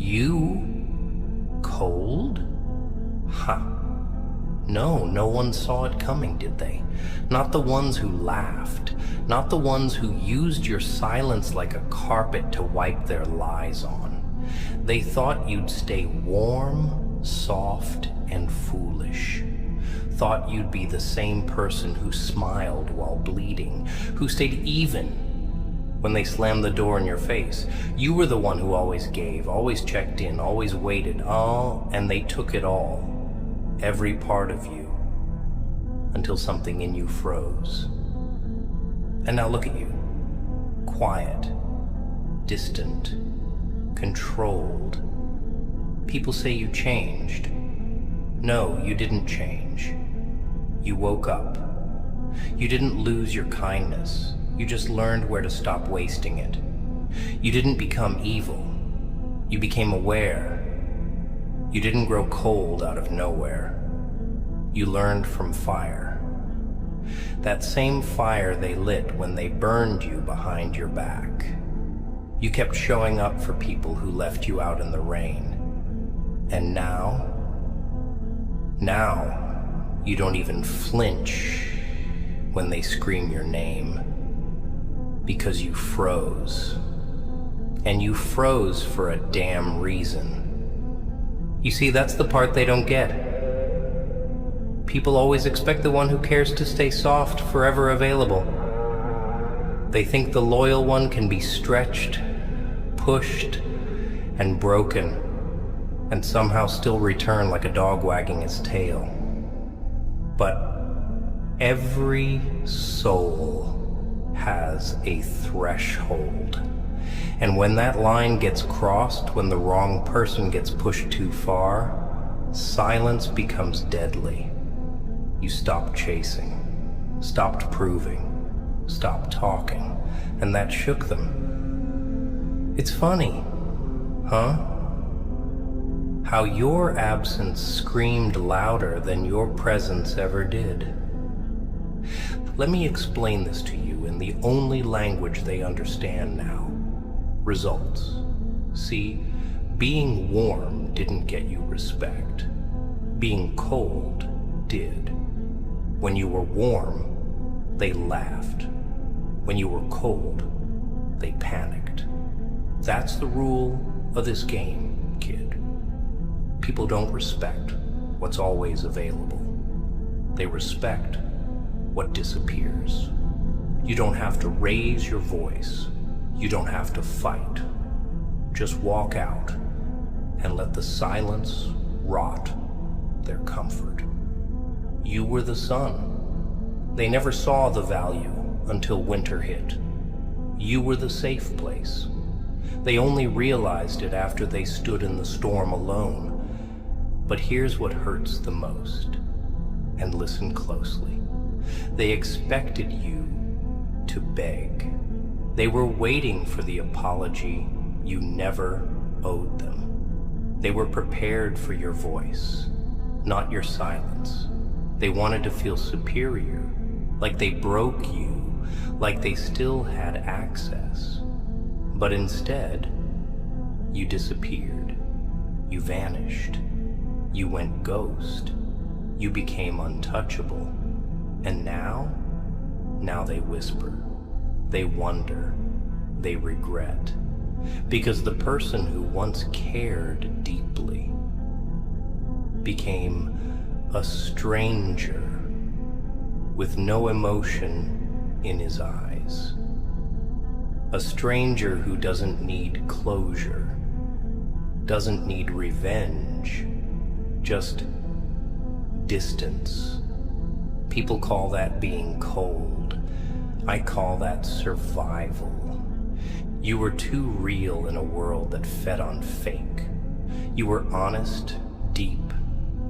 You? Cold? Huh. No one saw it coming, did they? Not the ones who laughed. Not the ones who used your silence like a carpet to wipe their lies on. They thought you'd stay warm, soft, and foolish. Thought you'd be the same person who smiled while bleeding, who stayed even when they slammed the door in your face. You were the one who always gave, always checked in, always waited. Oh, and they took it all. Every part of you. Until something in you froze. And now look at you. Quiet. Distant. Controlled. People say you changed. No, you didn't change. You woke up. You didn't lose your kindness. You just learned where to stop wasting it. You didn't become evil. You became aware. You didn't grow cold out of nowhere. You learned from fire. That same fire they lit when they burned you behind your back. You kept showing up for people who left you out in the rain. And now you don't even flinch when they scream your name. Because you froze. And you froze for a damn reason. You see, that's the part they don't get. People always expect the one who cares to stay soft, forever available. They think the loyal one can be stretched, pushed, and broken, and somehow still return like a dog wagging its tail. But every soul has a threshold. And when that line gets crossed, when the wrong person gets pushed too far, silence becomes deadly. You stop chasing, stopped proving, stopped talking, and that shook them. It's funny, huh? How your absence screamed louder than your presence ever did. Let me explain this to you in the only language they understand now. Results. See, being warm didn't get you respect. Being cold did. When you were warm, they laughed. When you were cold, they panicked. That's the rule of this game, kid. People don't respect what's always available. They respect what disappears. You don't have to raise your voice. You don't have to fight. Just walk out and let the silence rot their comfort. You were the sun. They never saw the value until winter hit. You were the safe place. They only realized it after they stood in the storm alone. But here's what hurts the most. And listen closely. They expected you to beg. They were waiting for the apology you never owed them. They were prepared for your voice, not your silence. They wanted to feel superior, like they broke you, like they still had access. But instead, you disappeared. You vanished. You went ghost. You became untouchable. And now they whisper. They wonder, they regret, because the person who once cared deeply became a stranger with no emotion in his eyes. A stranger who doesn't need closure, doesn't need revenge, just distance. People call that being cold. I call that survival. You were too real in a world that fed on fake. You were honest, deep,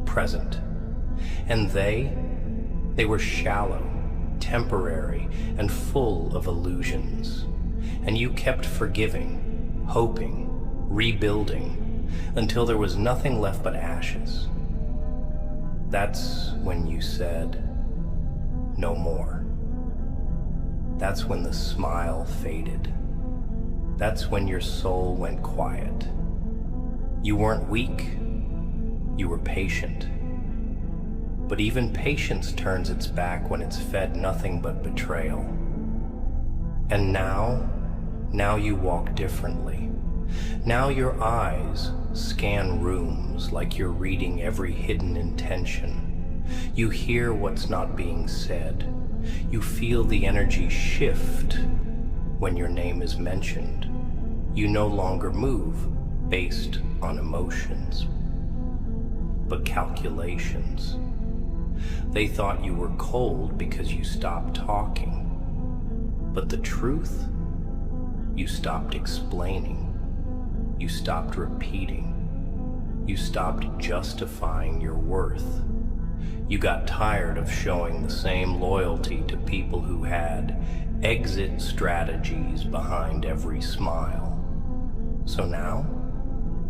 present. And they were shallow, temporary, and full of illusions. And you kept forgiving, hoping, rebuilding, until there was nothing left but ashes. That's when you said, no more. That's when the smile faded. That's when your soul went quiet. You weren't weak, you were patient. But even patience turns its back when it's fed nothing but betrayal. And now you walk differently. Now your eyes scan rooms like you're reading every hidden intention. You hear what's not being said. You feel the energy shift when your name is mentioned. You no longer move based on emotions, but calculations. They thought you were cold because you stopped talking. But the truth, you stopped explaining. You stopped repeating. You stopped justifying your worth. You got tired of showing the same loyalty to people who had exit strategies behind every smile. So now,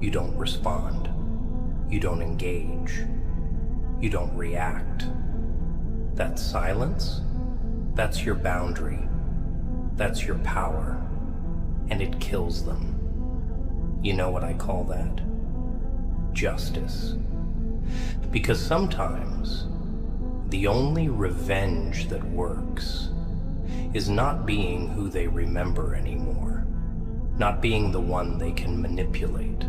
you don't respond. You don't engage. You don't react. That silence, that's your boundary. That's your power. And it kills them. You know what I call that? Justice. Because sometimes the only revenge that works is not being who they remember anymore, not being the one they can manipulate,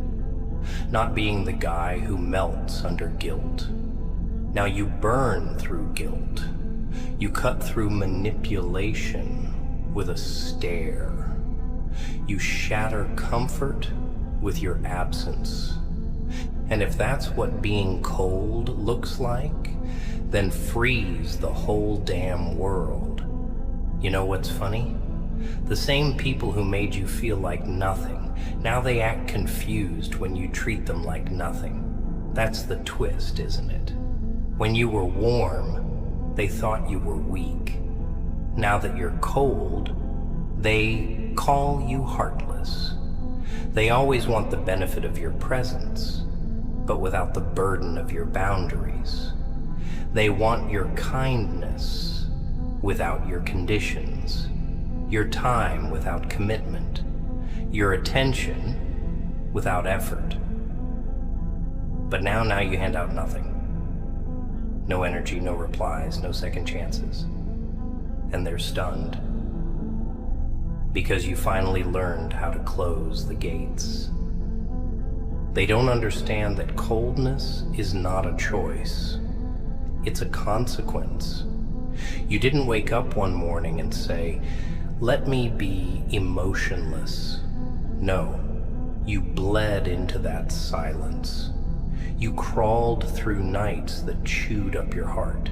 not being the guy who melts under guilt. Now you burn through guilt. You cut through manipulation with a stare. You shatter comfort with your absence. And if that's what being cold looks like, then freeze the whole damn world. You know what's funny? The same people who made you feel like nothing, now they act confused when you treat them like nothing. That's the twist, isn't it? When you were warm, they thought you were weak. Now that you're cold, they call you heartless. They always want the benefit of your presence, but without the burden of your boundaries. They want your kindness without your conditions, your time without commitment, your attention without effort. But now you hand out nothing. No energy, no replies, no second chances. And they're stunned. Because you finally learned how to close the gates. They don't understand that coldness is not a choice. It's a consequence. You didn't wake up one morning and say, "Let me be emotionless." No, you bled into that silence. You crawled through nights that chewed up your heart.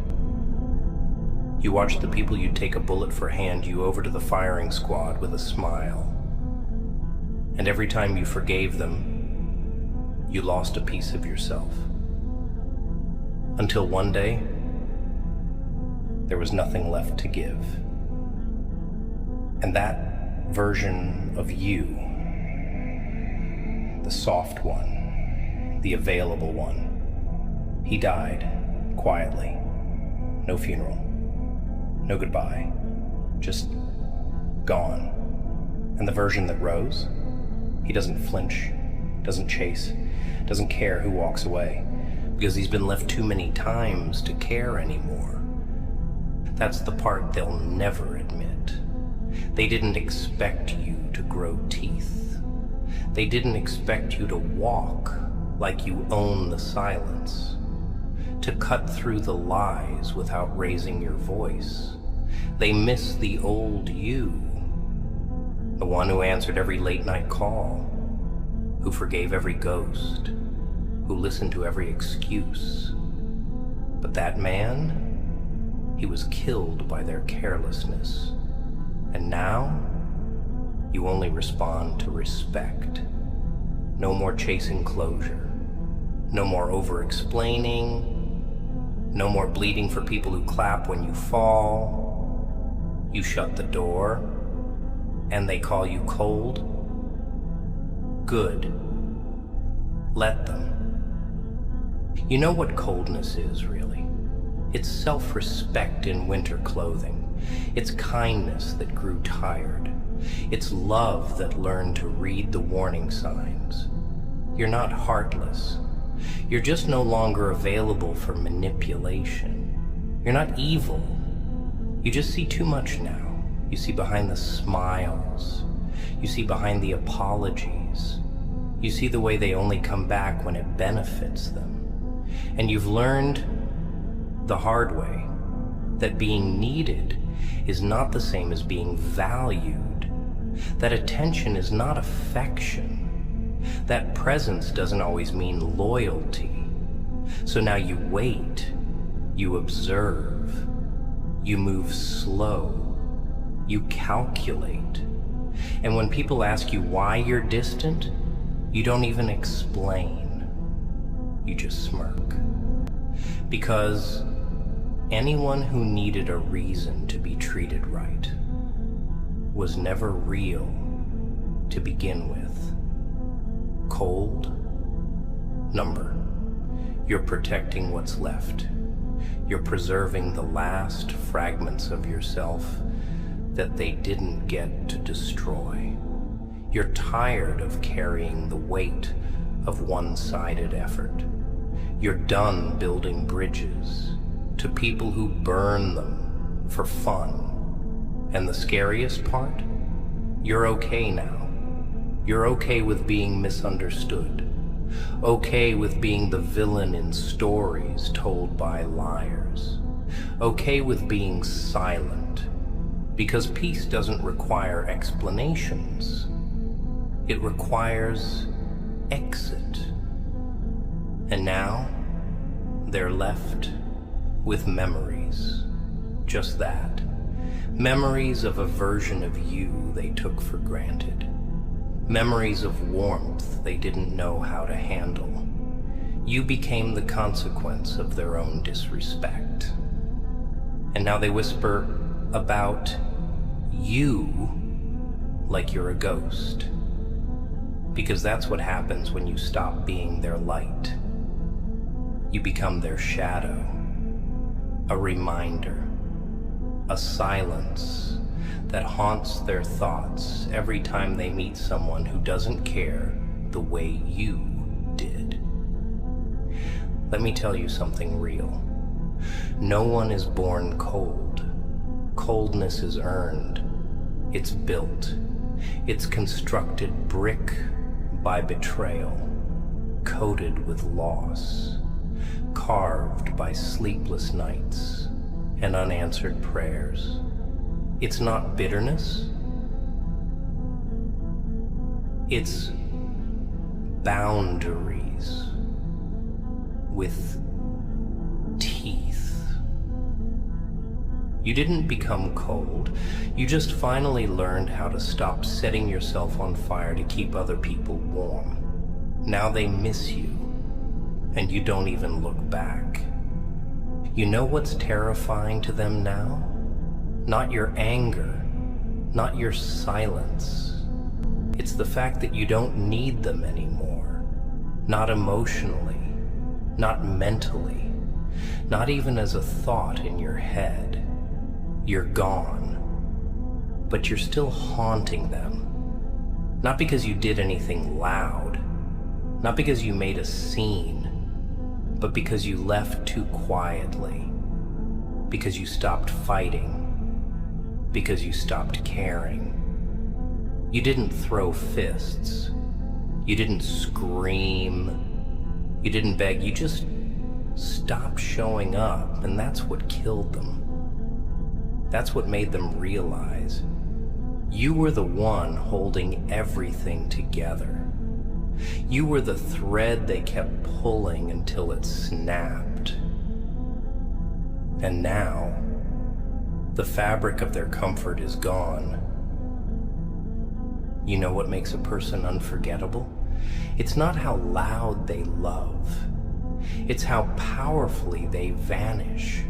You watched the people you'd take a bullet for hand you over to the firing squad with a smile. And every time you forgave them, you lost a piece of yourself. Until one day, there was nothing left to give. And that version of you, the soft one, the available one, he died quietly. No funeral, no goodbye, just gone. And the version that rose, he doesn't flinch, doesn't chase, doesn't care who walks away, because he's been left too many times to care anymore. That's the part they'll never admit. They didn't expect you to grow teeth. They didn't expect you to walk like you own the silence, to cut through the lies without raising your voice. They miss the old you, the one who answered every late night call, who forgave every ghost, who listened to every excuse. But that man, he was killed by their carelessness. And now, you only respond to respect. No more chasing closure. No more over-explaining. No more bleeding for people who clap when you fall. You shut the door, and they call you cold. Good. Let them. You know what coldness is, really? It's self-respect in winter clothing. It's kindness that grew tired. It's love that learned to read the warning signs. You're not heartless. You're just no longer available for manipulation. You're not evil. You just see too much now. You see behind the smiles. You see behind the apologies. You see the way they only come back when it benefits them. And you've learned the hard way that being needed is not the same as being valued. That attention is not affection. That presence doesn't always mean loyalty. So now you wait, you observe, you move slow, you calculate. And when people ask you why you're distant, you don't even explain. You just smirk. Because anyone who needed a reason to be treated right was never real to begin with. Cold number. You're protecting what's left. You're preserving the last fragments of yourself that they didn't get to destroy. You're tired of carrying the weight of one-sided effort. You're done building bridges to people who burn them for fun. And the scariest part? You're okay now. You're okay with being misunderstood. Okay with being the villain in stories told by liars. Okay with being silent. Because peace doesn't require explanations. It requires exit. And now, they're left with memories. Just that. Memories of a version of you they took for granted. Memories of warmth they didn't know how to handle. You became the consequence of their own disrespect. And now they whisper about you like you're a ghost. Because that's what happens when you stop being their light. You become their shadow, a reminder, a silence that haunts their thoughts every time they meet someone who doesn't care the way you did. Let me tell you something real. No one is born cold. Coldness is earned. It's built. It's constructed brick by betrayal, coated with loss, carved by sleepless nights and unanswered prayers. It's not bitterness. It's boundaries with teeth. You didn't become cold. You just finally learned how to stop setting yourself on fire to keep other people warm. Now they miss you, and you don't even look back. You know what's terrifying to them now? Not your anger, not your silence. It's the fact that you don't need them anymore. Not emotionally, not mentally, not even as a thought in your head. You're gone, but you're still haunting them. Not because you did anything loud, not because you made a scene, but because you left too quietly, because you stopped fighting, because you stopped caring. You didn't throw fists. You didn't scream. You didn't beg. You just stopped showing up, and that's what killed them. That's what made them realize you were the one holding everything together. You were the thread they kept pulling until it snapped. And now, the fabric of their comfort is gone. You know what makes a person unforgettable? It's not how loud they love. It's how powerfully they vanish.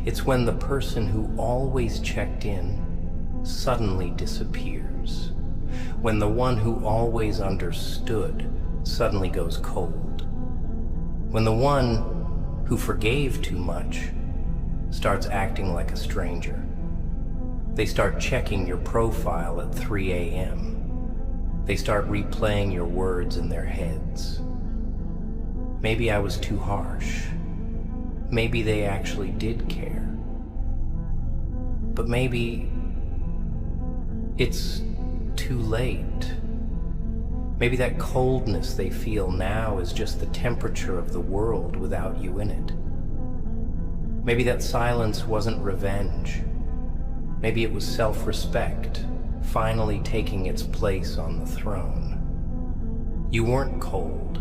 It's when the person who always checked in suddenly disappears. When the one who always understood suddenly goes cold. When the one who forgave too much starts acting like a stranger. They start checking your profile at 3 a.m. They start replaying your words in their heads. Maybe I was too harsh. Maybe they actually did care. But maybe it's too late. Maybe that coldness they feel now is just the temperature of the world without you in it. Maybe that silence wasn't revenge. Maybe it was self-respect, finally taking its place on the throne. You weren't cold.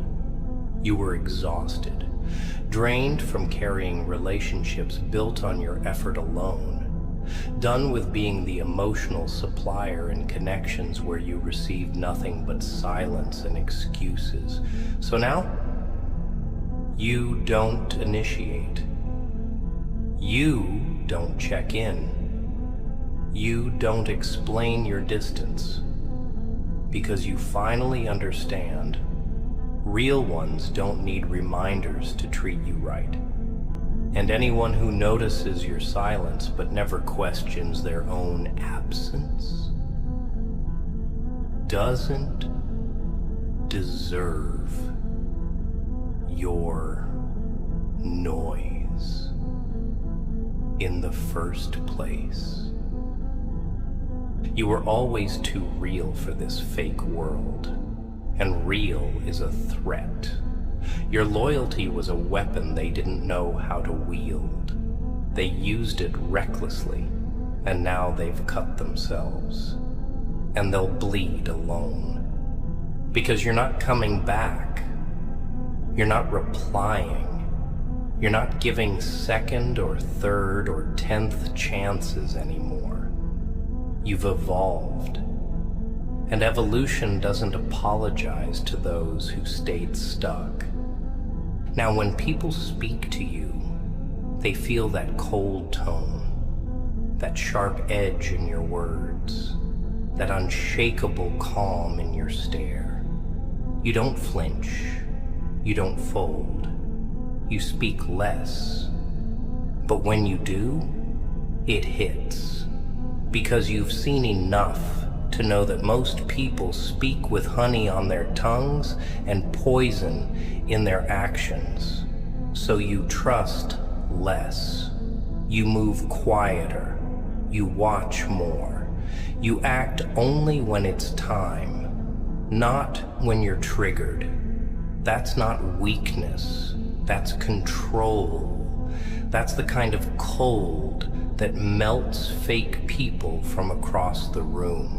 You were exhausted, drained from carrying relationships built on your effort alone, done with being the emotional supplier in connections where you received nothing but silence and excuses. So now, you don't initiate. You don't check in. You don't explain your distance. Because you finally understand, real ones don't need reminders to treat you right. And anyone who notices your silence but never questions their own absence doesn't deserve your noise in the first place. You were always too real for this fake world, and real is a threat. Your loyalty was a weapon they didn't know how to wield. They used it recklessly, and now they've cut themselves. And they'll bleed alone. Because you're not coming back. You're not replying. You're not giving second or third or 10th chances anymore. You've evolved. And evolution doesn't apologize to those who stayed stuck. Now, when people speak to you, they feel that cold tone, that sharp edge in your words, that unshakable calm in your stare. You don't flinch. You don't fold. You speak less. But when you do, it hits. Because you've seen enough to know that most people speak with honey on their tongues and poison in their actions. So you trust less. You move quieter. You watch more. You act only when it's time, not when you're triggered. That's not weakness. That's control. That's the kind of cold that melts fake people from across the room.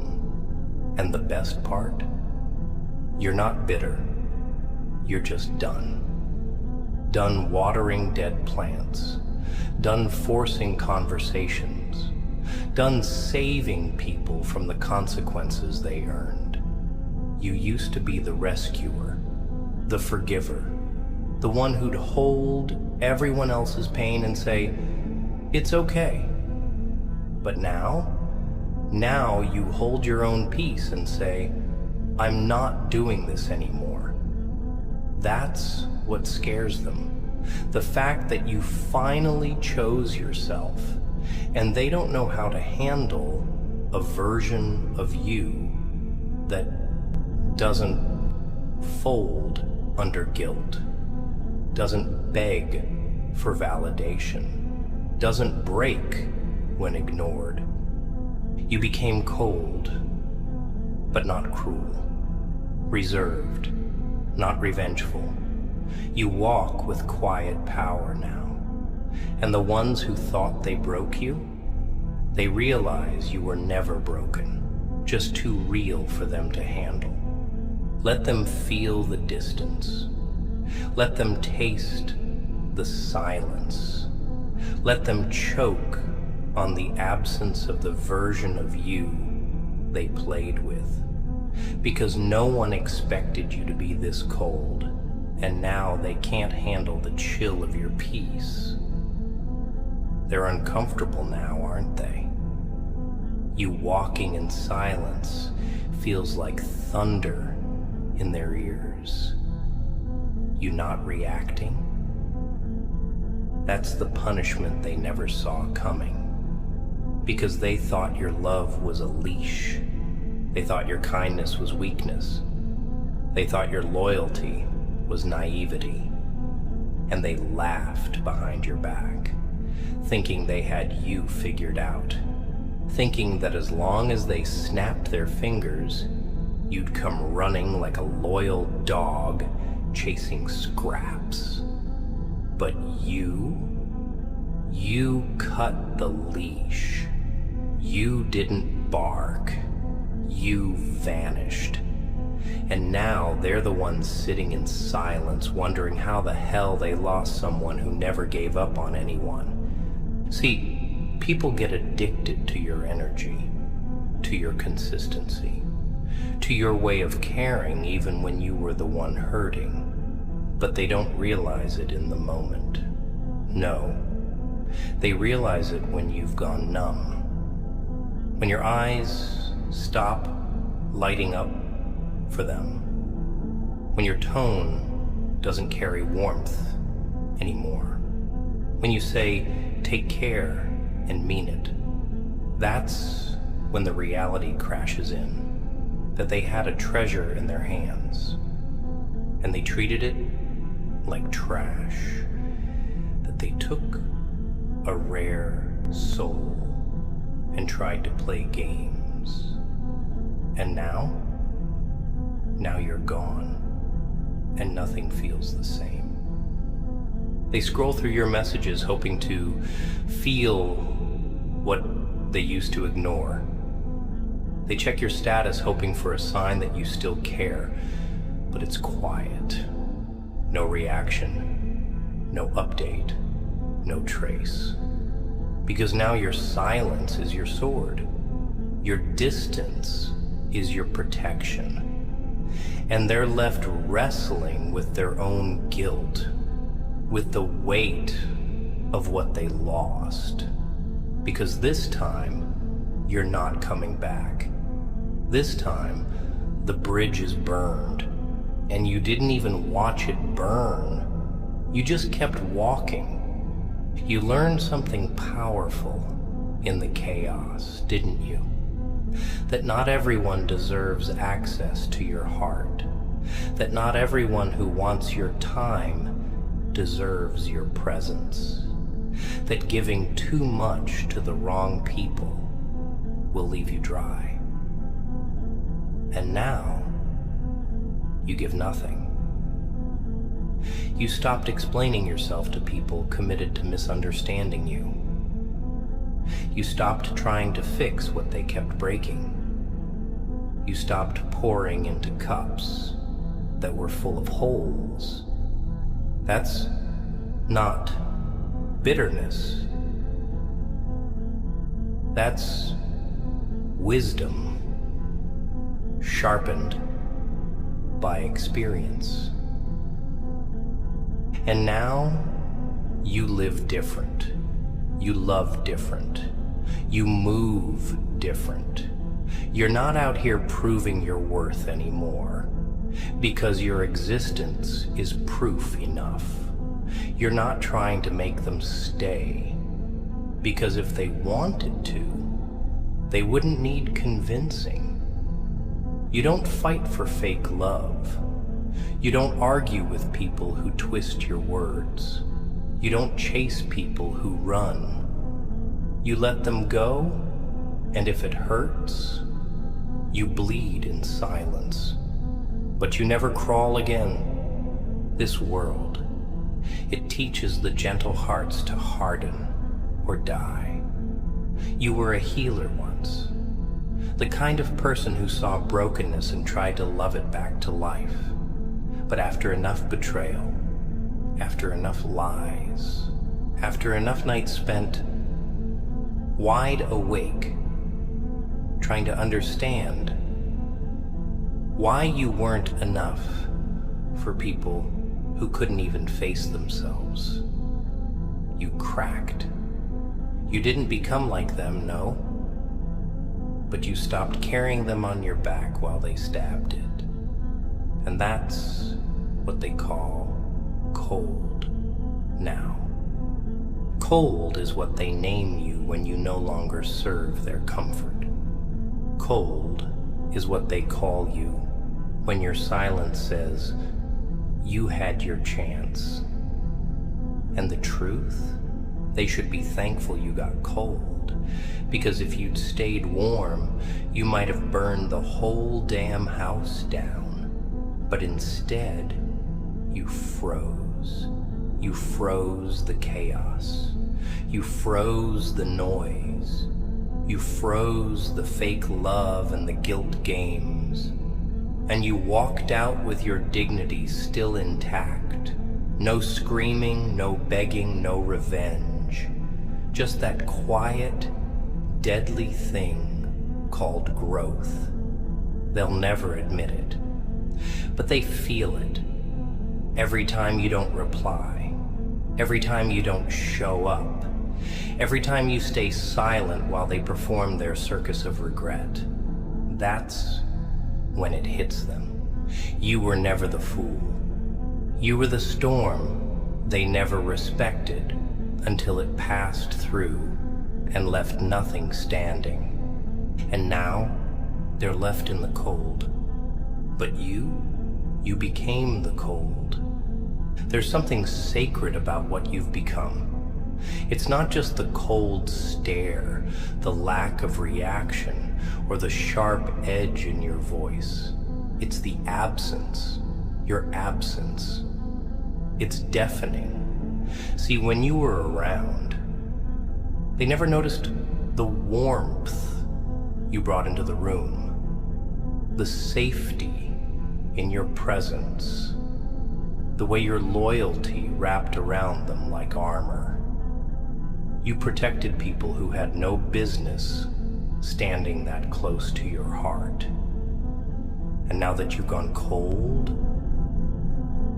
And the best part? You're not bitter. You're just done. Done watering dead plants. Done forcing conversations. Done saving people from the consequences they earned. You used to be the rescuer, the forgiver, the one who'd hold everyone else's pain and say, "It's okay." But now you hold your own peace and say, "I'm not doing this anymore." That's what scares them. The fact that you finally chose yourself, and they don't know how to handle a version of you that doesn't fold under guilt, doesn't beg for validation, doesn't break when ignored. You became cold, but not cruel, reserved, not revengeful. You walk with quiet power now, and the ones who thought they broke you, they realize you were never broken, just too real for them to handle. Let them feel the distance. Let them taste the silence. Let them choke on the absence of the version of you they played with. Because no one expected you to be this cold, and now they can't handle the chill of your peace. They're uncomfortable now, aren't they? You walking in silence feels like thunder in their ears. You not reacting? That's the punishment they never saw coming. Because they thought your love was a leash, They thought your kindness was weakness. They thought your loyalty was naivety. And they laughed behind your back, thinking they had you figured out, thinking that as long as they snapped their fingers, you'd come running like a loyal dog chasing scraps. But you cut the leash. You didn't bark. You vanished. And now they're the ones sitting in silence, wondering how the hell they lost someone who never gave up on anyone. See, people get addicted to your energy, to your consistency, to your way of caring even when you were the one hurting. But they don't realize it in the moment. No, they realize it when you've gone numb. When your eyes stop lighting up for them. When your tone doesn't carry warmth anymore. When you say, take care, and mean it. That's when the reality crashes in, that they had a treasure in their hands, and they treated it like trash, that they took a rare soul and tried to play games. And now you're gone, and nothing feels the same. They scroll through your messages hoping to feel what they used to ignore. They check your status hoping for a sign that you still care, but it's quiet. No reaction, no update, no trace. Because now your silence is your sword. Your distance is your protection. And they're left wrestling with their own guilt, with the weight of what they lost. Because this time, you're not coming back. This time, the bridge is burned, and you didn't even watch it burn. You just kept walking. You learned something powerful in the chaos, didn't you? That not everyone deserves access to your heart. That not everyone who wants your time deserves your presence. That giving too much to the wrong people will leave you dry. And now, you give nothing. You stopped explaining yourself to people committed to misunderstanding you. You stopped trying to fix what they kept breaking. You stopped pouring into cups that were full of holes. That's not bitterness. That's wisdom, sharpened by experience. And now, you live different. You love different. You move different. You're not out here proving your worth anymore, because your existence is proof enough. You're not trying to make them stay, because if they wanted to, they wouldn't need convincing. You don't fight for fake love. You don't argue with people who twist your words. You don't chase people who run. You let them go, and if it hurts, you bleed in silence. But you never crawl again. This world, it teaches the gentle hearts to harden or die. You were a healer once, the kind of person who saw brokenness and tried to love it back to life. But after enough betrayal, after enough lies, after enough nights spent wide awake, trying to understand why you weren't enough for people who couldn't even face themselves. You cracked. You didn't become like them, no, but you stopped carrying them on your back while they stabbed it. And that's what they call cold now. Cold is what they name you when you no longer serve their comfort. Cold is what they call you when your silence says, you had your chance. And the truth? They should be thankful you got cold, because if you'd stayed warm, you might have burned the whole damn house down. But instead, you froze. You froze the chaos. You froze the noise. You froze the fake love and the guilt games. And you walked out with your dignity still intact. No screaming, no begging, no revenge. Just that quiet, deadly thing called growth. They'll never admit it, but they feel it. Every time you don't reply, every time you don't show up, every time you stay silent while they perform their circus of regret. That's when it hits them. You were never the fool. You were the storm they never respected until it passed through and left nothing standing. And now they're left in the cold. But you became the cold. There's something sacred about what you've become. It's not just the cold stare, the lack of reaction, or the sharp edge in your voice. It's the absence, your absence. It's deafening. See, when you were around, they never noticed the warmth you brought into the room, the safety in your presence, the way your loyalty wrapped around them like armor. You protected people who had no business standing that close to your heart. And now that you've gone cold,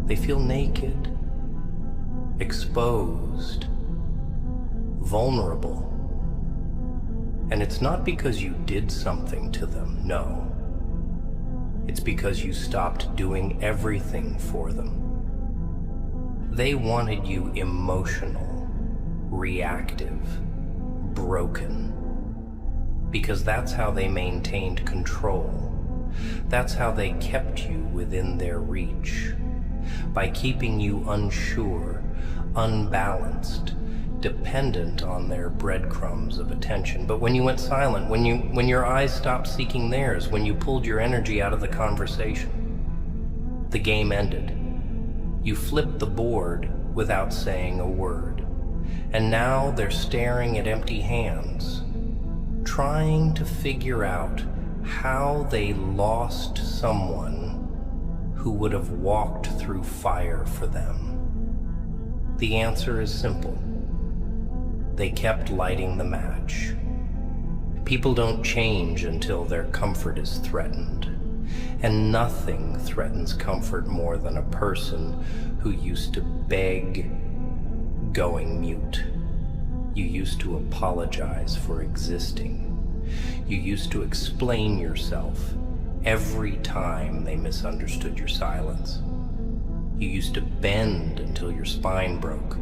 they feel naked, exposed, vulnerable. And it's not because you did something to them, no. It's because you stopped doing everything for them. They wanted you emotional, reactive, broken. Because that's how they maintained control. That's how they kept you within their reach. By keeping you unsure, unbalanced, dependent on their breadcrumbs of attention. But when you went silent, when your eyes stopped seeking theirs, when you pulled your energy out of the conversation, the game ended. You flipped the board without saying a word. And now they're staring at empty hands, trying to figure out how they lost someone who would have walked through fire for them. The answer is simple. They kept lighting the match. People don't change until their comfort is threatened. And nothing threatens comfort more than a person who used to beg going mute. You used to apologize for existing. You used to explain yourself every time they misunderstood your silence. You used to bend until your spine broke,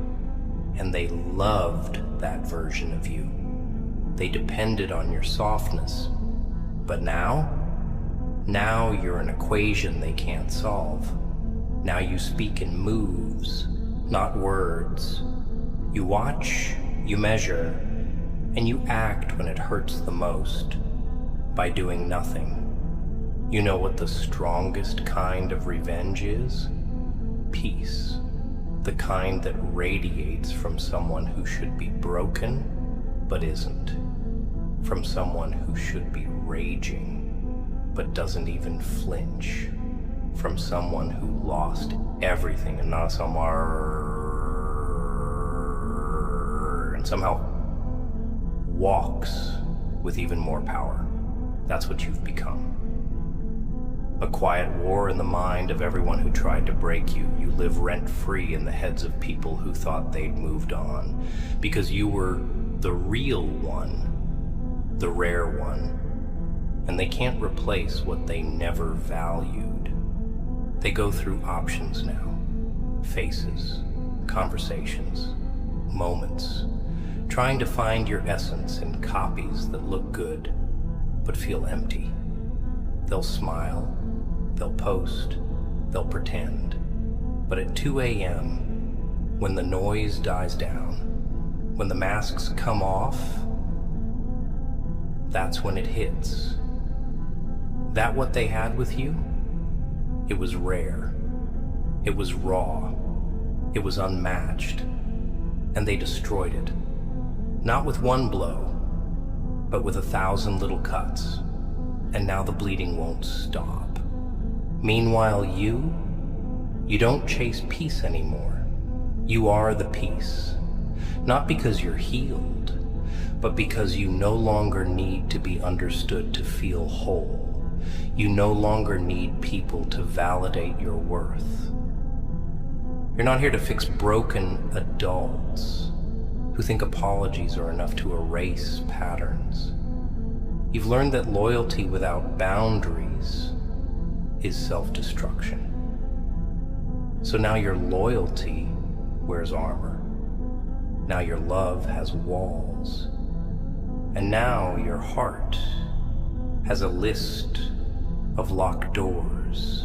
and they loved that version of you. They depended on your softness. But now you're an equation they can't solve. Now you speak in moves, not words. You watch, you measure, and you act when it hurts the most, by doing nothing. You know what the strongest kind of revenge is? Peace. The kind that radiates from someone who should be broken, but isn't. From someone who should be raging, but doesn't even flinch. From someone who lost everything and now somehow walks with even more power. That's what you've become. A quiet war in the mind of everyone who tried to break you. You live rent-free in the heads of people who thought they'd moved on, because you were the real one, the rare one, and they can't replace what they never valued. They go through options now, faces, conversations, moments, trying to find your essence in copies that look good but feel empty. They'll smile, they'll post, they'll pretend. But at 2 a.m., when the noise dies down, when the masks come off, that's when it hits. That what they had with you? It was rare. It was raw. It was unmatched. And they destroyed it. Not with one blow, but with 1,000 little cuts. And now the bleeding won't stop. Meanwhile, you don't chase peace anymore. You are the peace. Not because you're healed, but because you no longer need to be understood to feel whole. You no longer need people to validate your worth. You're not here to fix broken adults who think apologies are enough to erase patterns. You've learned that loyalty without boundaries is self-destruction. So now your loyalty wears armor. Now your love has walls. And now your heart has a list of locked doors.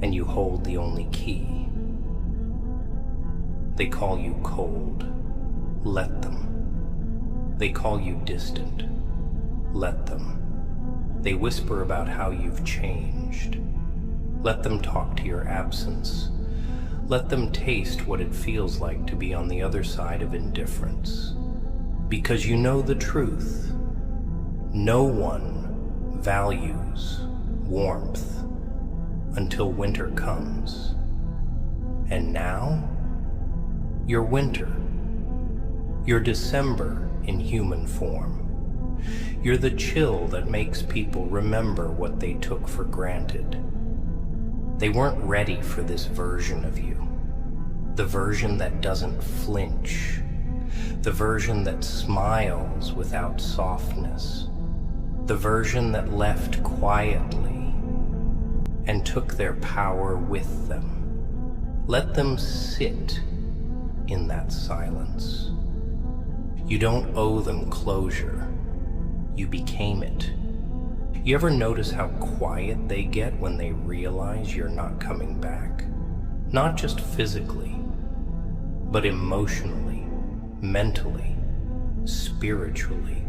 And you hold the only key. They call you cold. Let them. They call you distant. Let them. They whisper about how you've changed. Let them talk to your absence. Let them taste what it feels like to be on the other side of indifference. Because you know the truth. No one values warmth until winter comes. And now, you're winter. You're December in human form. You're the chill that makes people remember what they took for granted. They weren't ready for this version of you. The version that doesn't flinch. The version that smiles without softness. The version that left quietly and took their power with them. Let them sit in that silence. You don't owe them closure. You became it. You ever notice how quiet they get when they realize you're not coming back? Not just physically, but emotionally, mentally, spiritually.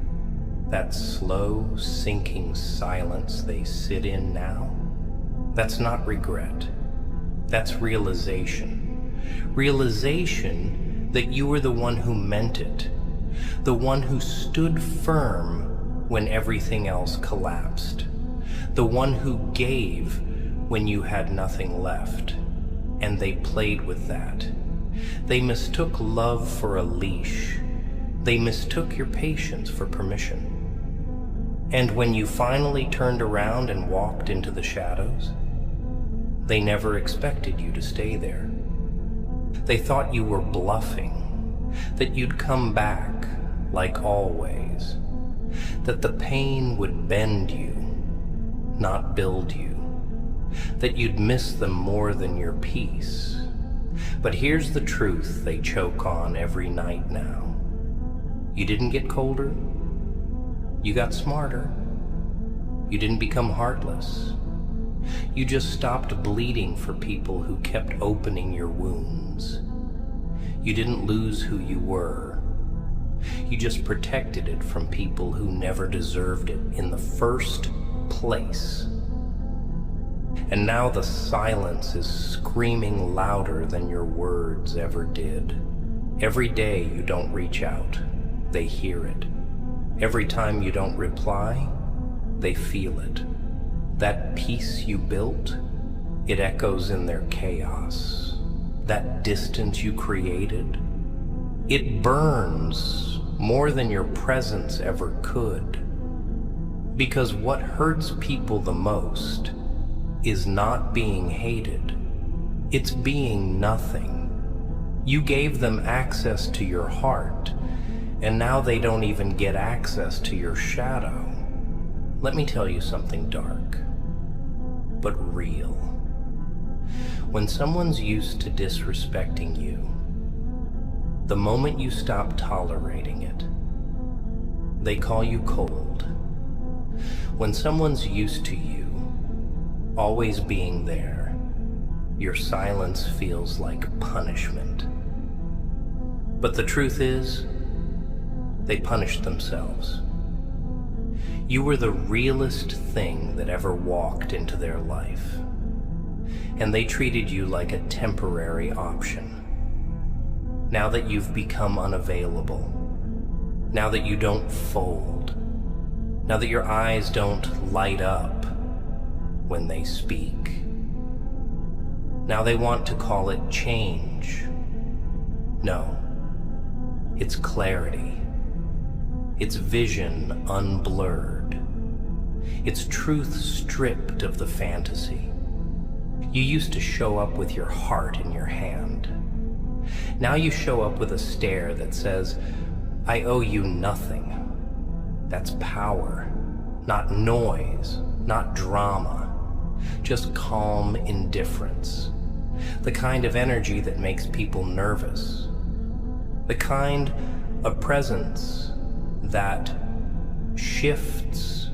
That slow, sinking silence they sit in now, that's not regret. That's realization. Realization that you were the one who meant it, the one who stood firm when everything else collapsed, the one who gave when you had nothing left. And they played with that. They mistook love for a leash. They mistook your patience for permission. And when you finally turned around and walked into the shadows, they never expected you to stay there. They thought you were bluffing, that you'd come back like always, that the pain would bend you, not build you, that you'd miss them more than your peace. But here's the truth they choke on every night now. You didn't get colder. You got smarter. You didn't become heartless. You just stopped bleeding for people who kept opening your wounds. You didn't lose who you were. You just protected it from people who never deserved it in the first place. And now the silence is screaming louder than your words ever did. Every day you don't reach out, they hear it. Every time you don't reply, they feel it. That peace you built, it echoes in their chaos. That distance you created, it burns more than your presence ever could. Because what hurts people the most is not being hated. It's being nothing. You gave them access to your heart, and now they don't even get access to your shadow. Let me tell you something dark, but real. When someone's used to disrespecting you, the moment you stop tolerating it, they call you cold. When someone's used to you, always being there, your silence feels like punishment. But the truth is, they punished themselves. You were the realest thing that ever walked into their life, and they treated you like a temporary option. Now that you've become unavailable, now that you don't fold, now that your eyes don't light up when they speak, now they want to call it change. No, it's clarity. It's vision unblurred. It's truth stripped of the fantasy. You used to show up with your heart in your hand. Now you show up with a stare that says, I owe you nothing. That's power, not noise, not drama, just calm indifference. The kind of energy that makes people nervous. The kind of presence that shifts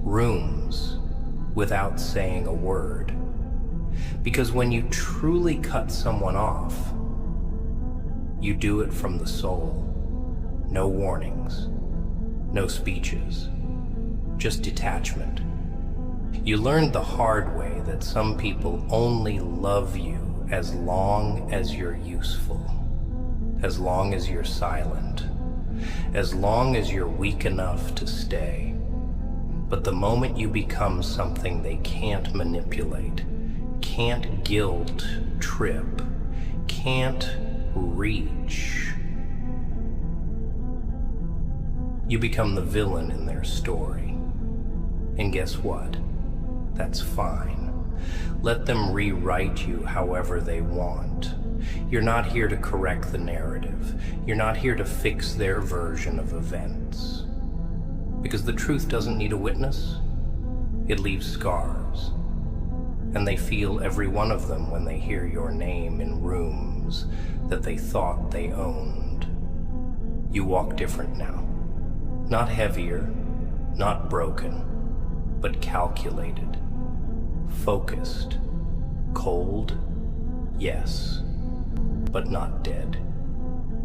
rooms without saying a word. Because when you truly cut someone off, you do it from the soul. No warnings, no speeches, just detachment. You learned the hard way that some people only love you as long as you're useful, as long as you're silent, as long as you're weak enough to stay. But the moment you become something they can't manipulate, can't guilt trip, can't reach, you become the villain in their story. And guess what? That's fine. Let them rewrite you however they want. You're not here to correct the narrative. You're not here to fix their version of events. Because the truth doesn't need a witness. It leaves scars. And they feel every one of them when they hear your name in rooms that they thought they owned. You walk different now. Not heavier, not broken, but calculated, focused, cold, yes, but not dead.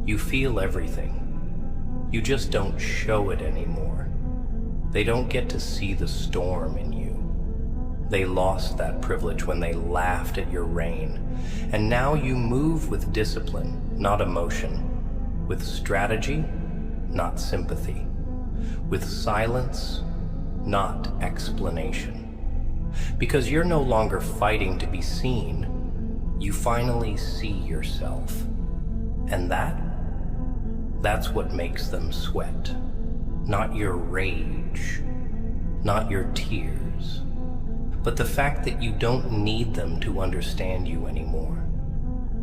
You feel everything. You just don't show it anymore. They don't get to see the storm in you. They lost that privilege when they laughed at your reign. And now you move with discipline, not emotion. With strategy, not sympathy. With silence, not explanation. Because you're no longer fighting to be seen. You finally see yourself. And that's what makes them sweat. Not your rage, not your tears, but the fact that you don't need them to understand you anymore.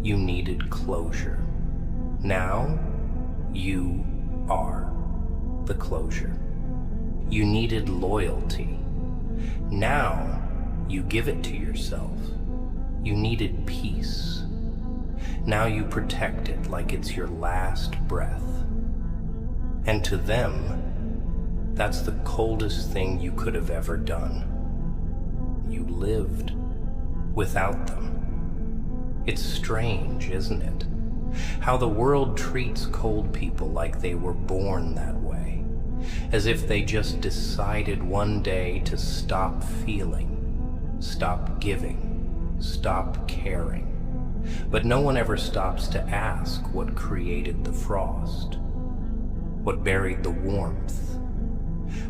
You needed closure. Now, you are the closure. You needed loyalty. Now, you give it to yourself. You needed peace. Now you protect it like it's your last breath. And to them, that's the coldest thing you could have ever done. You lived without them. It's strange, isn't it? How the world treats cold people like they were born that way, as if they just decided one day to stop feeling, stop giving, stop caring. But no one ever stops to ask what created the frost, what buried the warmth,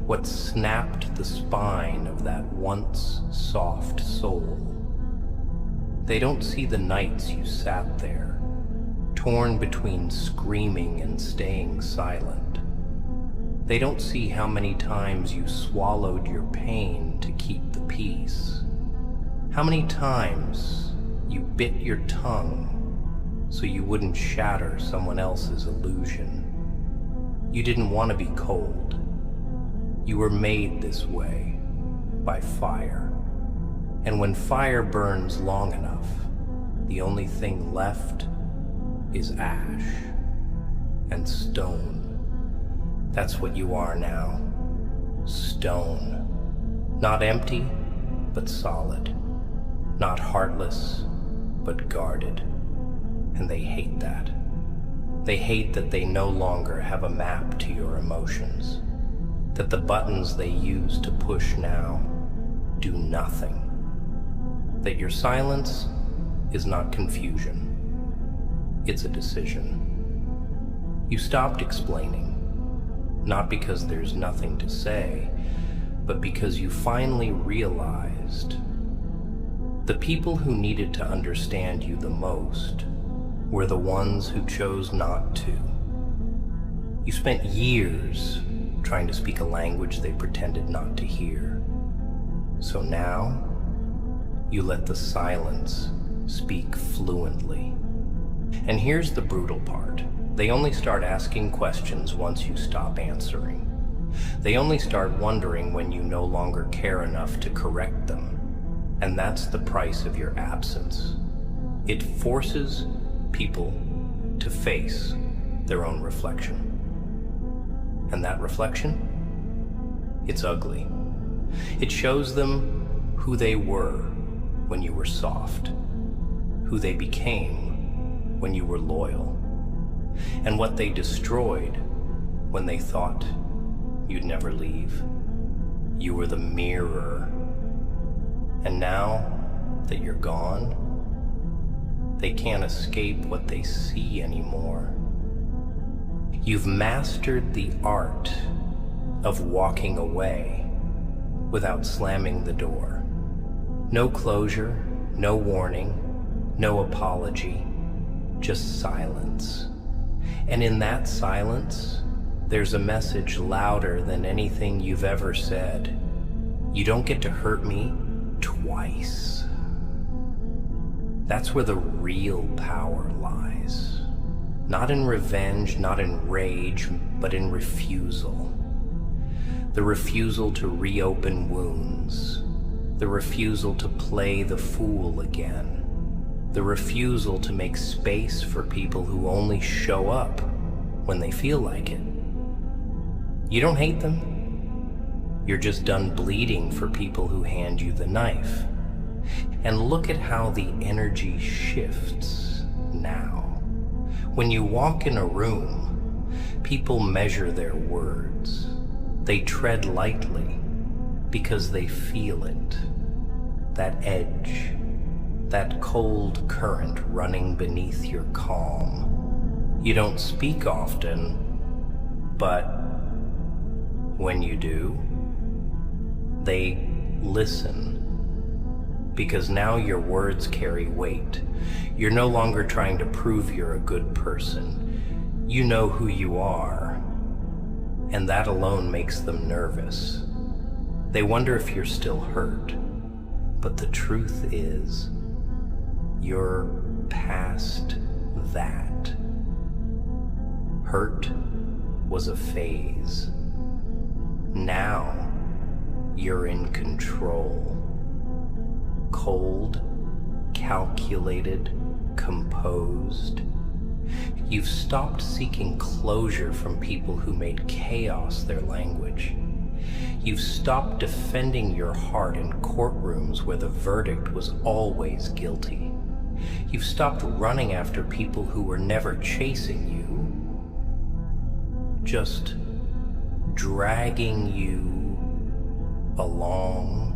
what snapped the spine of that once soft soul. They don't see the nights you sat there, torn between screaming and staying silent. They don't see how many times you swallowed your pain to keep the peace. How many times you bit your tongue so you wouldn't shatter someone else's illusion. You didn't want to be cold. You were made this way by fire. And when fire burns long enough, the only thing left is ash and stone. That's what you are now. Stone. Not empty, but solid. Not heartless, but guarded. And they hate that. They hate that they no longer have a map to your emotions. That the buttons they use to push now do nothing. That your silence is not confusion. It's a decision. You stopped explaining, not because there's nothing to say, but because you finally realized the people who needed to understand you the most were the ones who chose not to. You spent years trying to speak a language they pretended not to hear. So now, you let the silence speak fluently. And here's the brutal part. They only start asking questions once you stop answering. They only start wondering when you no longer care enough to correct them. And that's the price of your absence. It forces people to face their own reflection. And that reflection? It's ugly. It shows them who they were when you were soft, who they became when you were loyal, and what they destroyed when they thought you'd never leave. You were the mirror. And now that you're gone, they can't escape what they see anymore. You've mastered the art of walking away without slamming the door. No closure, no warning, no apology, just silence. And in that silence, there's a message louder than anything you've ever said. You don't get to hurt me twice. That's where the real power lies. Not in revenge, not in rage, but in refusal. The refusal to reopen wounds. The refusal to play the fool again. The refusal to make space for people who only show up when they feel like it. You don't hate them. You're just done bleeding for people who hand you the knife. And look at how the energy shifts now. When you walk in a room, people measure their words. They tread lightly because they feel it. That edge, that cold current running beneath your calm. You don't speak often, but when you do, they listen. Because now your words carry weight. You're no longer trying to prove you're a good person. You know who you are, and that alone makes them nervous. They wonder if you're still hurt, but the truth is, you're past that. Hurt was a phase. Now, you're in control. Cold, calculated, composed. You've stopped seeking closure from people who made chaos their language. You've stopped defending your heart in courtrooms where the verdict was always guilty. You've stopped running after people who were never chasing you, just dragging you along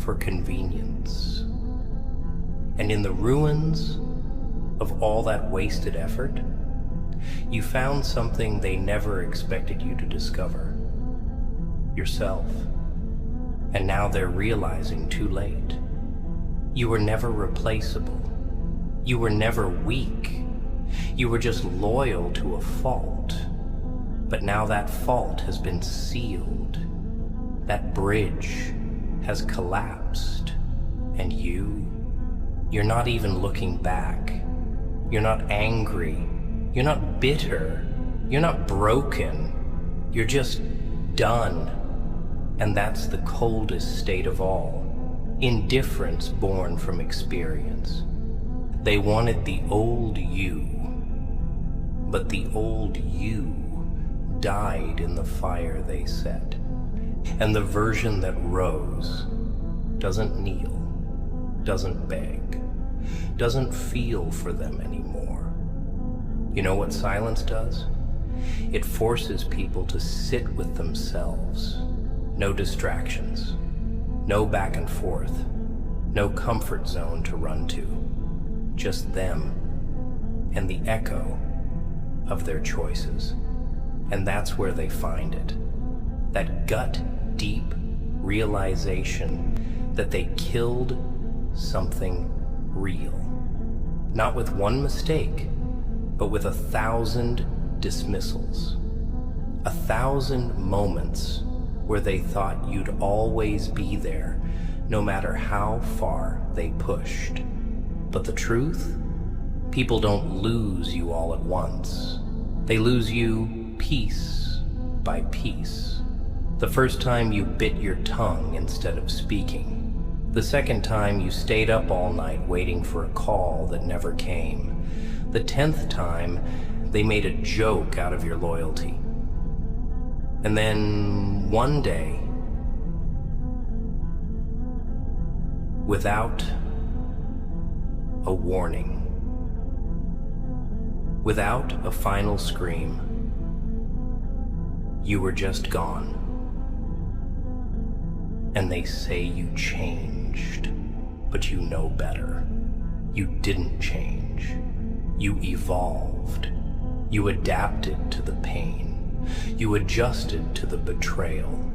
for convenience. And in the ruins of all that wasted effort, you found something they never expected you to discover. Yourself. And now they're realizing too late. You were never replaceable. You were never weak. You were just loyal to a fault. But now that fault has been sealed. That bridge has collapsed. And you're not even looking back. You're not angry. You're not bitter. You're not broken. You're just done. And that's the coldest state of all. Indifference born from experience. They wanted the old you, but the old you died in the fire they set. And the version that rose doesn't kneel, doesn't beg, doesn't feel for them anymore. You know what silence does? It forces people to sit with themselves. No distractions, no back and forth, no comfort zone to run to. Just them and the echo of their choices. And that's where they find it. That gut-deep realization that they killed something real. Not with one mistake, but with 1,000 dismissals. 1,000 moments where they thought you'd always be there, no matter how far they pushed. But the truth? People don't lose you all at once. They lose you piece by piece. The first time you bit your tongue instead of speaking. The second time you stayed up all night waiting for a call that never came. The 10th time they made a joke out of your loyalty. And then one day, without a warning, without a final scream, you were just gone. And they say you changed, but you know better. You didn't change. You evolved. You adapted to the pain. You adjusted to the betrayal.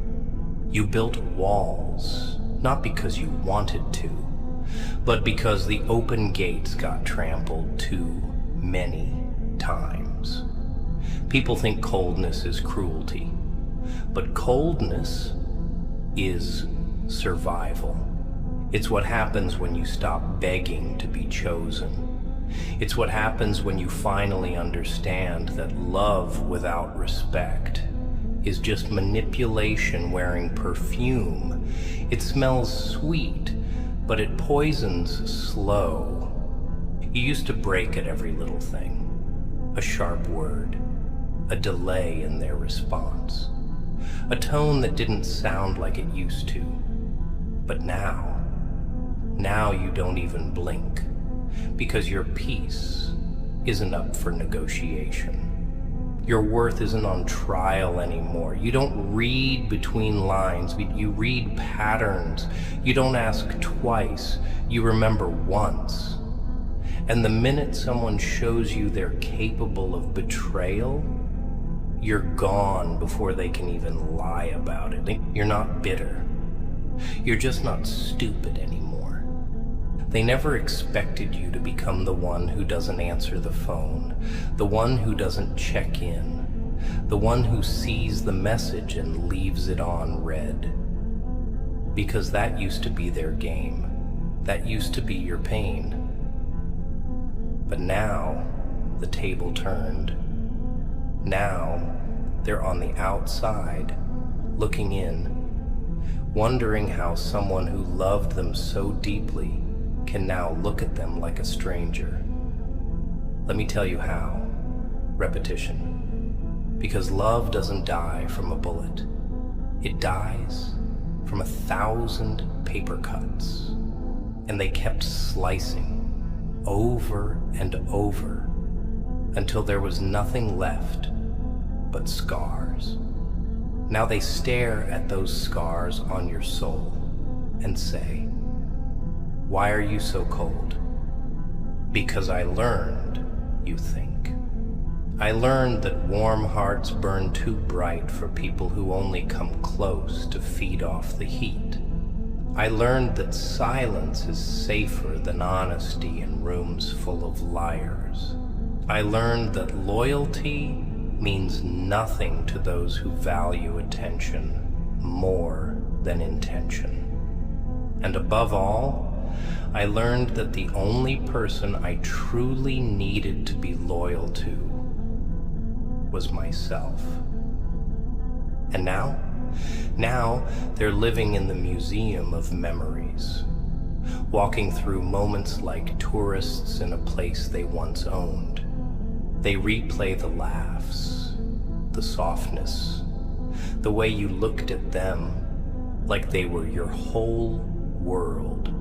You built walls, not because you wanted to, but because the open gates got trampled too many times. People think coldness is cruelty, but coldness is survival. It's what happens when you stop begging to be chosen. It's what happens when you finally understand that love without respect is just manipulation wearing perfume. It smells sweet, but it poisons slow. You used to break at every little thing. A sharp word, a delay in their response, a tone that didn't sound like it used to. But now you don't even blink, because your peace isn't up for negotiation. Your worth isn't on trial anymore. You don't read between lines, but you read patterns. You don't ask twice, you remember once. And the minute someone shows you they're capable of betrayal, you're gone before they can even lie about it. You're not bitter. You're just not stupid anymore. They never expected you to become the one who doesn't answer the phone, the one who doesn't check in, the one who sees the message and leaves it on read. Because that used to be their game. That used to be your pain. But now, the table turned. Now, they're on the outside, looking in, wondering how someone who loved them so deeply can now look at them like a stranger. Let me tell you how. Repetition. Because love doesn't die from a bullet. It dies from 1,000 paper cuts. And they kept slicing over and over until there was nothing left but scars. Now they stare at those scars on your soul and say, "Why are you so cold?" Because I learned, you think. I learned that warm hearts burn too bright for people who only come close to feed off the heat. I learned that silence is safer than honesty in rooms full of liars. I learned that loyalty means nothing to those who value attention more than intention. And above all, I learned that the only person I truly needed to be loyal to was myself. And now they're living in the museum of memories, walking through moments like tourists in a place they once owned. They replay the laughs, the softness, the way you looked at them like they were your whole world.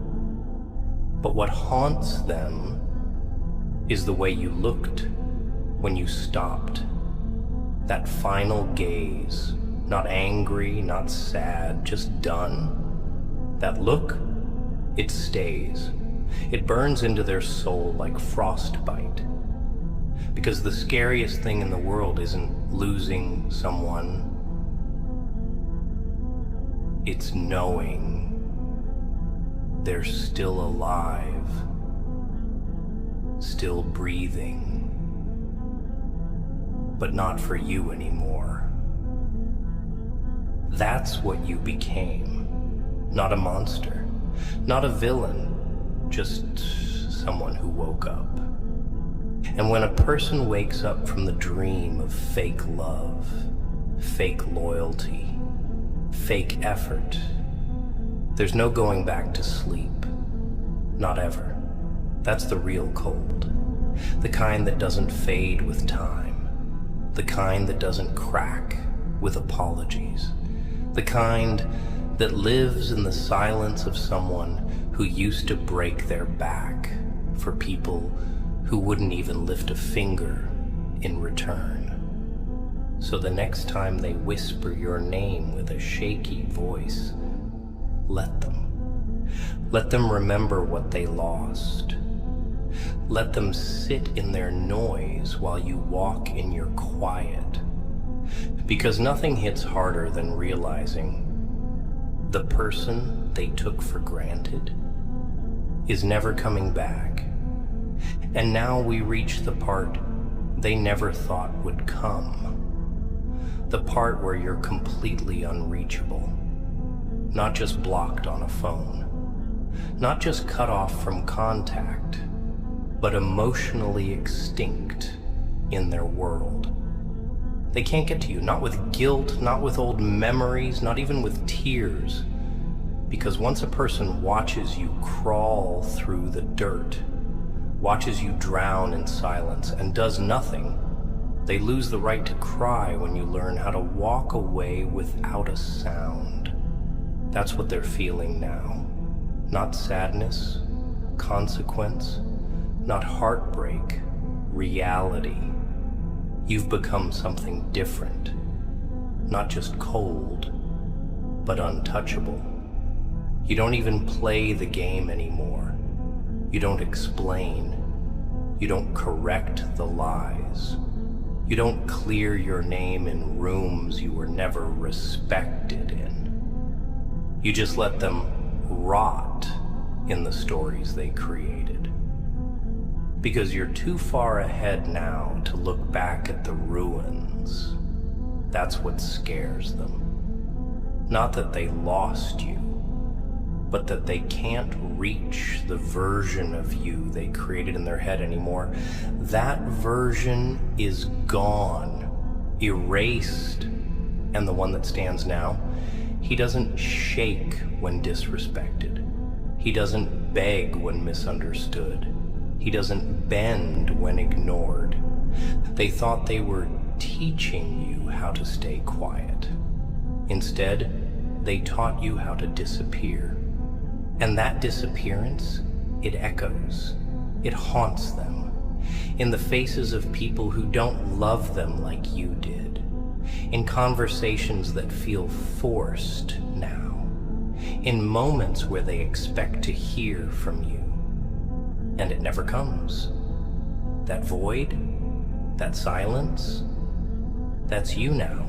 But what haunts them is the way you looked when you stopped. That final gaze, not angry, not sad, just done. That look, it stays. It burns into their soul like frostbite. Because the scariest thing in the world isn't losing someone. It's knowing they're still alive, still breathing, but not for you anymore. That's what you became. Not a monster, not a villain, just someone who woke up. And when a person wakes up from the dream of fake love, fake loyalty, fake effort, there's no going back to sleep. Not ever. That's the real cold. The kind that doesn't fade with time. The kind that doesn't crack with apologies. The kind that lives in the silence of someone who used to break their back for people who wouldn't even lift a finger in return. So the next time they whisper your name with a shaky voice, let them. Let them remember what they lost. Let them sit in their noise while you walk in your quiet. Because nothing hits harder than realizing the person they took for granted is never coming back. And now we reach the part they never thought would come. The part where you're completely unreachable. Not just blocked on a phone. Not just cut off from contact, but emotionally extinct in their world. They can't get to you, not with guilt, not with old memories, not even with tears. Because once a person watches you crawl through the dirt, watches you drown in silence, and does nothing, they lose the right to cry when you learn how to walk away without a sound. That's what they're feeling now. Not sadness, consequence, not heartbreak, reality. You've become something different. Not just cold, but untouchable. You don't even play the game anymore. You don't explain. You don't correct the lies. You don't clear your name in rooms you were never respected in. You just let them rot in the stories they created. Because you're too far ahead now to look back at the ruins. That's what scares them. Not that they lost you, but that they can't reach the version of you they created in their head anymore. That version is gone, erased, and the one that stands now, he doesn't shake when disrespected. He doesn't beg when misunderstood. He doesn't bend when ignored. They thought they were teaching you how to stay quiet. Instead, they taught you how to disappear. And that disappearance, it echoes. It haunts them. In the faces of people who don't love them like you did. In conversations that feel forced now. In moments where they expect to hear from you. And it never comes. That void, that silence, that's you now.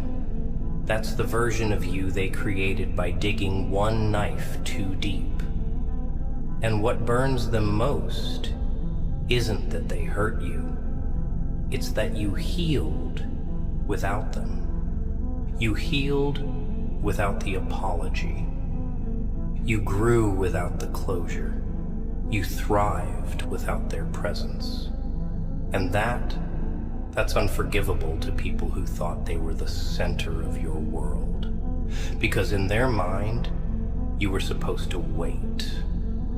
That's the version of you they created by digging one knife too deep. And what burns them most isn't that they hurt you. It's that you healed without them. You healed without the apology. You grew without the closure. You thrived without their presence. And that's unforgivable to people who thought they were the center of your world. Because in their mind, you were supposed to wait,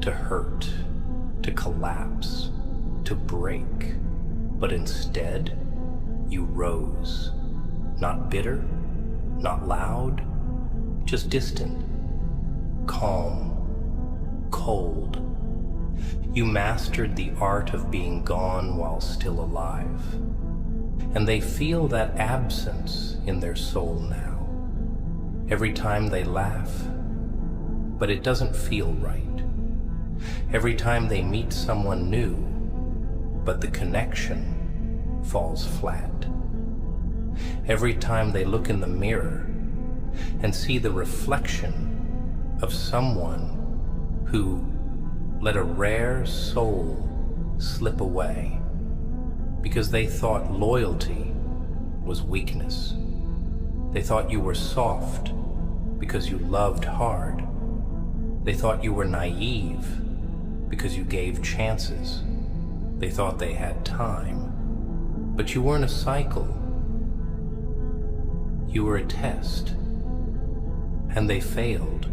to hurt, to collapse, to break. But instead, you rose. Not bitter, Not loud, just distant, calm, cold. You mastered the art of being gone while still alive. And they feel that absence in their soul now. Every time they laugh, but it doesn't feel right. Every time they meet someone new, but the connection falls flat. Every time they look in the mirror and see the reflection of someone who let a rare soul slip away because they thought loyalty was weakness. They thought you were soft because you loved hard. They thought you were naive because you gave chances. They thought they had time, but you weren't a cycle. You were a test, and they failed.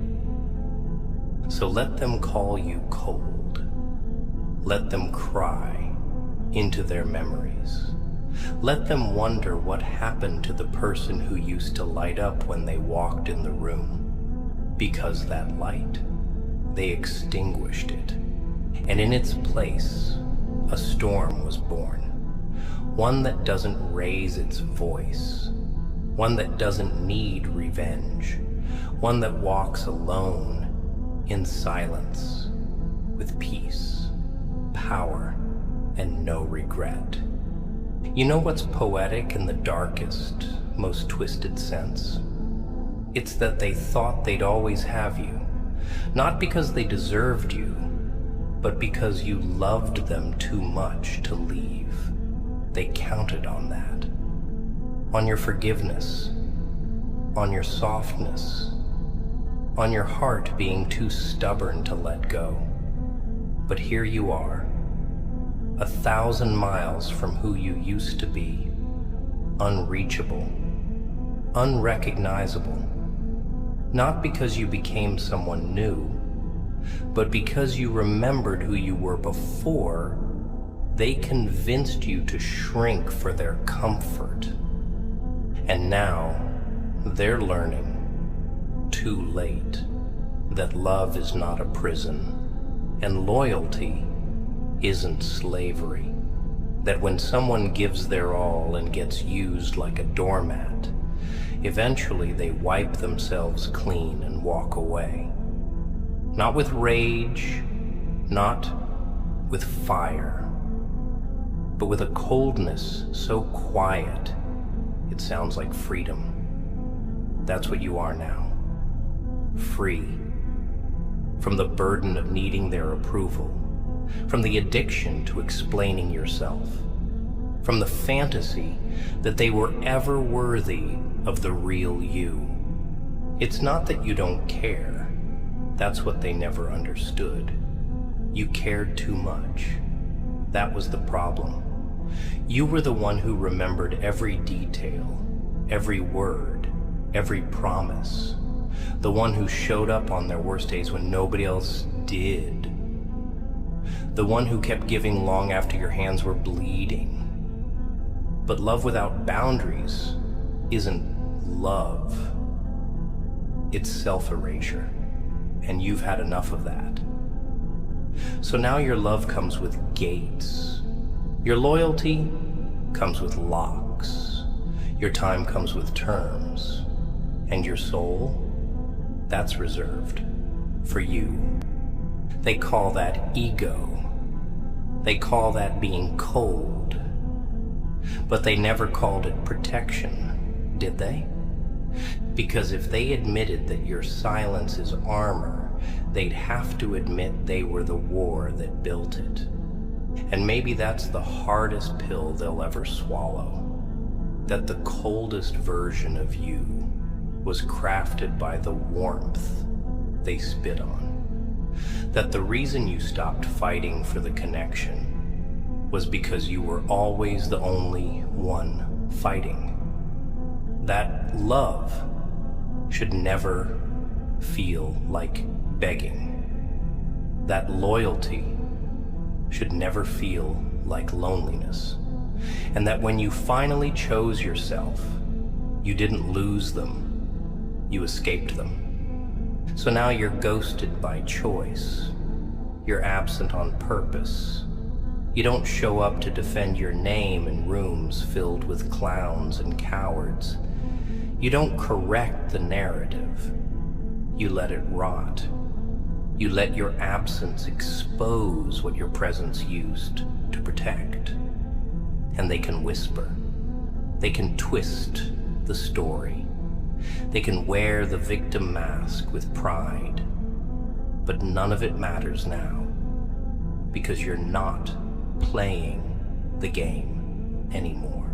So let them call you cold. Let them cry into their memories. Let them wonder what happened to the person who used to light up when they walked in the room. Because that light, they extinguished it. And in its place, a storm was born. One that doesn't raise its voice. One that doesn't need revenge. One that walks alone, in silence, with peace, power, and no regret. You know what's poetic in the darkest, most twisted sense? It's that they thought they'd always have you, not because they deserved you, but because you loved them too much to leave. They counted on that, on your forgiveness, on your softness, on your heart being too stubborn to let go. But here you are, 1,000 miles from who you used to be, unreachable, unrecognizable, not because you became someone new, but because you remembered who you were before. They convinced you to shrink for their comfort. And now they're learning, too late, that love is not a prison, and loyalty isn't slavery. That when someone gives their all and gets used like a doormat, eventually they wipe themselves clean and walk away. Not with rage, not with fire, but with a coldness so quiet it sounds like freedom. That's what you are now. Free from the burden of needing their approval, from the addiction to explaining yourself, from the fantasy that they were ever worthy of the real you. It's not that you don't care. That's what they never understood. You cared too much. That was the problem. You were the one who remembered every detail, every word, every promise. The one who showed up on their worst days when nobody else did. The one who kept giving long after your hands were bleeding. But love without boundaries isn't love. It's self-erasure, and you've had enough of that. So now your love comes with gates. Your loyalty comes with locks. Your time comes with terms. And your soul, that's reserved for you. They call that ego. They call that being cold. But they never called it protection, did they? Because if they admitted that your silence is armor, they'd have to admit they were the war that built it. And maybe that's the hardest pill they'll ever swallow. That the coldest version of you was crafted by the warmth they spit on. That the reason you stopped fighting for the connection was because you were always the only one fighting. That love should never feel like begging. That loyalty should never feel like loneliness. And that when you finally chose yourself, you didn't lose them, You escaped them. So now you're ghosted by choice. You're absent on purpose. You don't show up to defend your name in rooms filled with clowns and cowards. You don't correct the narrative. You let it rot. You let your absence expose what your presence used to protect. And they can whisper. They can twist the story. They can wear the victim mask with pride. But none of it matters now, because you're not playing the game anymore.